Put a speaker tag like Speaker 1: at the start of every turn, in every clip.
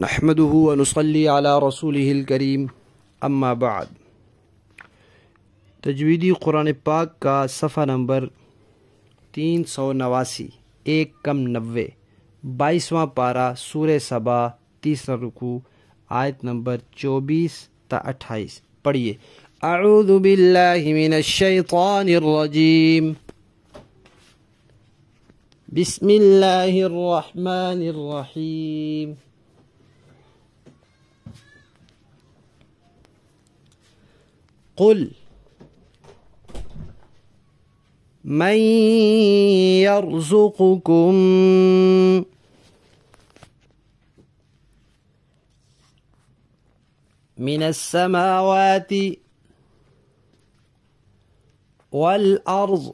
Speaker 1: नहमदुहु व नुसल्ली अला रसूलिहिल करीम अम्मा बाद। तजवीदी कुरान पाक का सफ़ा नंबर 389, 1 कम 90, 22वां पारा, सूरह सबा, 3रा रुकू, आयत नंबर 24 ता 28। पढ़िए। अऊज़ु बिल्लाहि मिनश शैतानिर रजीम, बिस्मिल्लाहिर रहमानिर रहीम। कुल मन यर्ज़ुक़ुकुम मिनस समावाति वल अर्ज़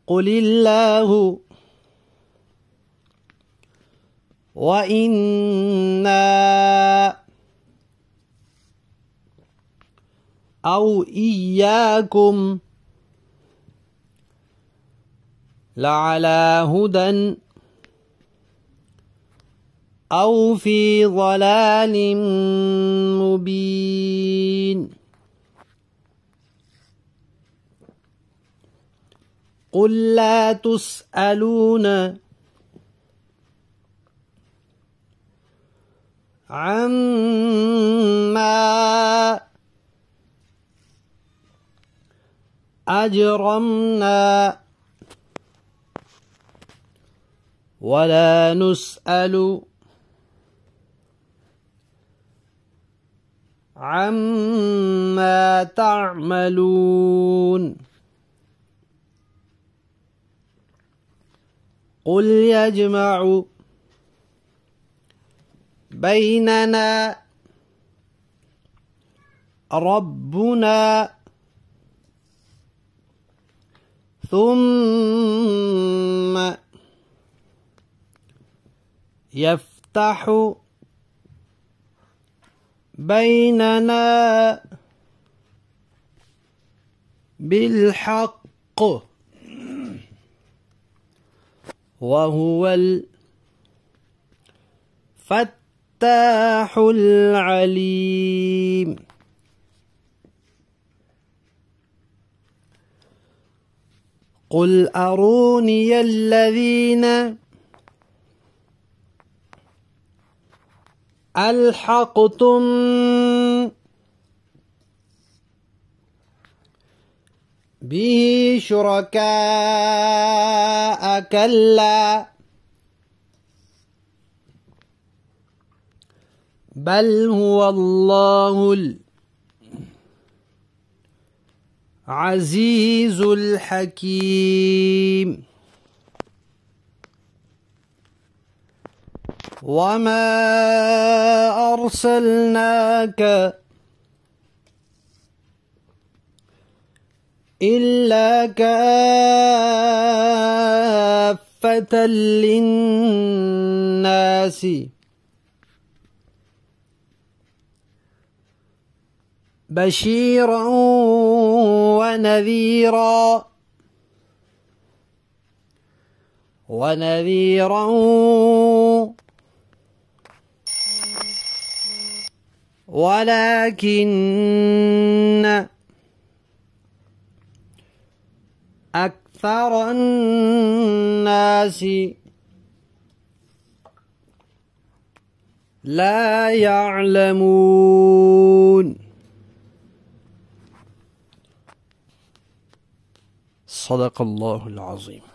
Speaker 1: कुलिल्लाहु व इन्ना औ इय्याकुम लअला हुदन औ फी ज़लालिम मुबीन। कुल ला तुस्अलून अम्मा अजरमना वला नुस्अलु अम्मा तअमलून। कुल यजमअु बैनना रब्बुना ثم يفتح بيننا بالحق وهو الفتاح العليم। قل أروني الذين ألحقتم به شركاء كلا بل هو الله العزيز الحكيم। وما أرسلناك إلا كافة للناس بشيرا ونذيرا ولكن أكثر الناس لا يعلمون। صدق الله العظيم।